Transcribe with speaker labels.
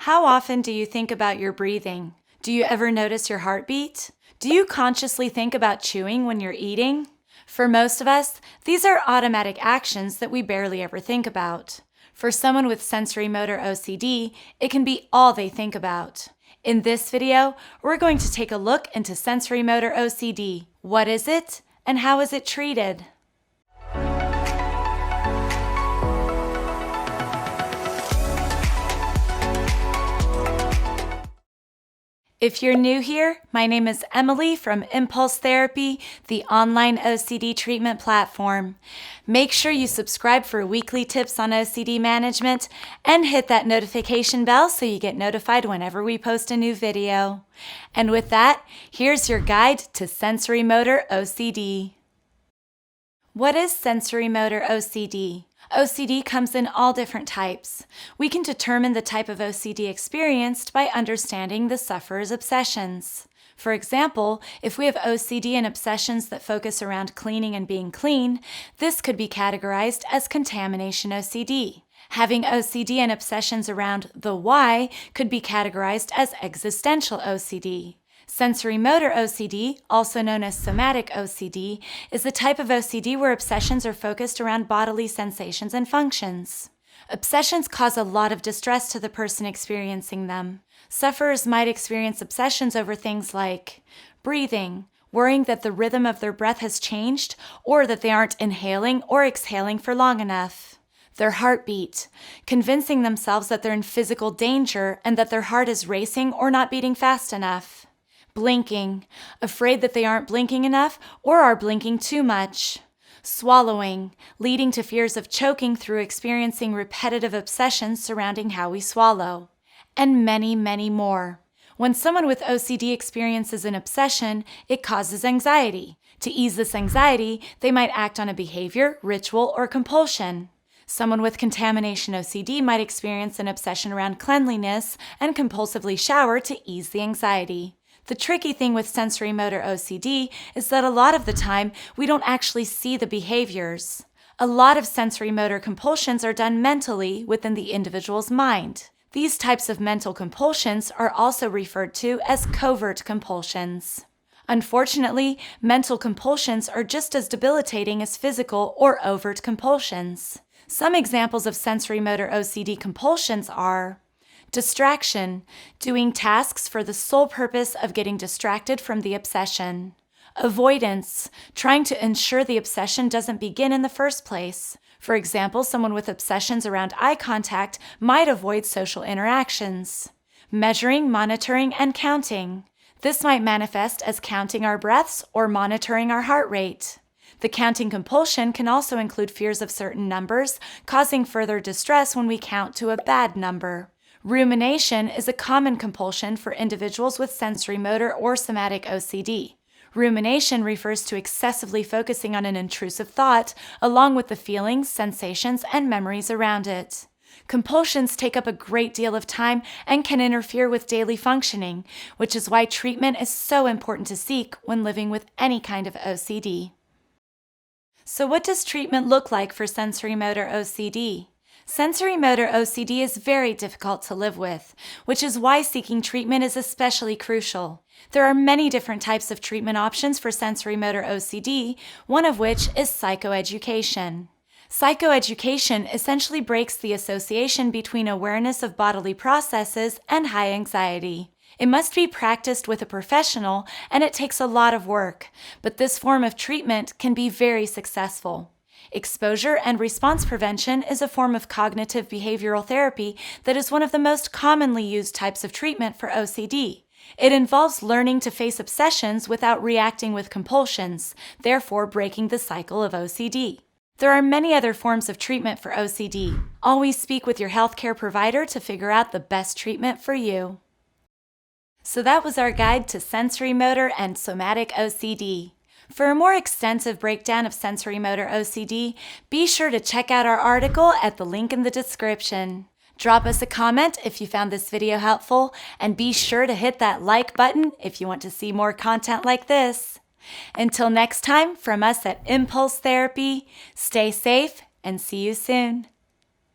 Speaker 1: How often do you think about your breathing? Do you ever notice your heartbeat? Do you consciously think about chewing when you're eating? For most of us, these are automatic actions that we barely ever think about. For someone with sensorimotor OCD, it can be all they think about. In this video, we're going to take a look into sensorimotor OCD. What is it, and how is it treated? If you're new here, my name is Emily from Impulse Therapy, the online OCD treatment platform. Make sure you subscribe for weekly tips on OCD management and hit that notification bell so you get notified whenever we post a new video. And with that, here's your guide to sensorimotor OCD. What is sensorimotor OCD? OCD comes in all different types. We can determine the type of OCD experienced by understanding the sufferer's obsessions. For example, if we have OCD and obsessions that focus around cleaning and being clean, this could be categorized as contamination OCD. Having OCD and obsessions around the why could be categorized as existential OCD. Sensorimotor OCD, also known as somatic OCD, is the type of OCD where obsessions are focused around bodily sensations and functions. Obsessions cause a lot of distress to the person experiencing them. Sufferers might experience obsessions over things like breathing, worrying that the rhythm of their breath has changed or that they aren't inhaling or exhaling for long enough. Their heartbeat, convincing themselves that they're in physical danger and that their heart is racing or not beating fast enough. Blinking, afraid that they aren't blinking enough or are blinking too much. Swallowing, leading to fears of choking through experiencing repetitive obsessions surrounding how we swallow. And many, many more. When someone with OCD experiences an obsession, it causes anxiety. To ease this anxiety, they might act on a behavior, ritual, or compulsion. Someone with contamination OCD might experience an obsession around cleanliness and compulsively shower to ease the anxiety. The tricky thing with sensorimotor OCD is that a lot of the time, we don't actually see the behaviors. A lot of sensorimotor compulsions are done mentally within the individual's mind. These types of mental compulsions are also referred to as covert compulsions. Unfortunately, mental compulsions are just as debilitating as physical or overt compulsions. Some examples of sensorimotor OCD compulsions are distraction, doing tasks for the sole purpose of getting distracted from the obsession. Avoidance, trying to ensure the obsession doesn't begin in the first place. For example, someone with obsessions around eye contact might avoid social interactions. Measuring, monitoring, and counting. This might manifest as counting our breaths or monitoring our heart rate. The counting compulsion can also include fears of certain numbers, causing further distress when we count to a bad number. Rumination is a common compulsion for individuals with sensorimotor or somatic OCD. Rumination refers to excessively focusing on an intrusive thought, along with the feelings, sensations, and memories around it. Compulsions take up a great deal of time and can interfere with daily functioning, which is why treatment is so important to seek when living with any kind of OCD. So what does treatment look like for sensorimotor OCD? Sensorimotor OCD is very difficult to live with, which is why seeking treatment is especially crucial. There are many different types of treatment options for sensorimotor OCD, one of which is psychoeducation. Psychoeducation essentially breaks the association between awareness of bodily processes and high anxiety. It must be practiced with a professional, and it takes a lot of work, but this form of treatment can be very successful. Exposure and response prevention is a form of cognitive behavioral therapy that is one of the most commonly used types of treatment for OCD. It involves learning to face obsessions without reacting with compulsions, therefore breaking the cycle of OCD. There are many other forms of treatment for OCD. Always speak with your healthcare provider to figure out the best treatment for you. So that was our guide to sensorimotor and somatic OCD. For a more extensive breakdown of sensorimotor OCD, be sure to check out our article at the link in the description. Drop us a comment if you found this video helpful, and be sure to hit that like button if you want to see more content like this. Until next time, from us at Impulse Therapy, stay safe and see you soon.